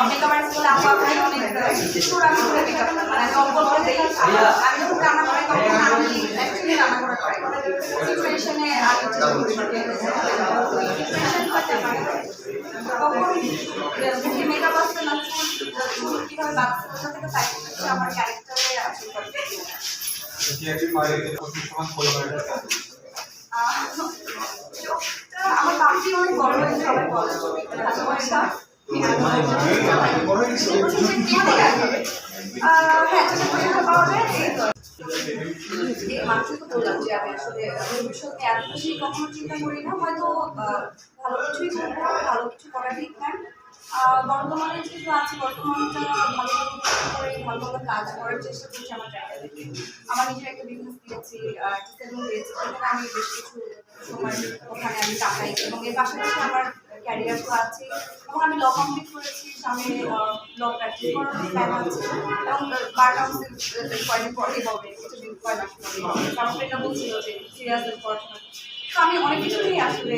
makeup artist বলে আপু আপনার অনেক সুর আমি করে মেকআপ মানে অঙ্কন করে দেই আমি যখন রান্না করি তখন আমি অ্যাকচুয়ালি রান্না করা ট্রাই করি সিচুয়েশনে আমি সিচুয়েশন মেকআপ আসছে না চুল কীভাবে বাঁচছে ওটা থেকে সাইড হচ্ছে আমার ক্যারেক্টারে আছে আমার বাকি অনেক বড় হয়েছে সবাই বলে মানুষকে তো বললাম যে আমি আসলে ভবিষ্যতে এত বেশি কখনো চিন্তা করি না হয়তো ভালো কিছুই করবো ভালো কিছু করার ঠিক নাই বর্তমানে যেহেতু আছে বর্তমানটা ভালো করে ভালো ভালো কাজ করার চেষ্টা করছি আমার জায়গা থেকে আমার নিজের একটা বিজনেস দিয়েছি সেলুন দিয়েছি সেখানে আমি বেশ কিছু সময় ওখানে আমি কাটাই এবং এর পাশাপাশি আমার ক্যারিয়ার তো আছে এবং আমি ল কমপ্লিট করেছি সামনে ল প্র্যাকটিস করার প্ল্যান আছে এবং বার কাউন্সিল কয়েকদিন পরেই হবে কিছুদিন কয়েক মাস পরে আমার ফ্রেন্ডরা বলছিল যে সিরিয়াসলি পড়াশোনা তো আমি অনেক কিছুই আসলে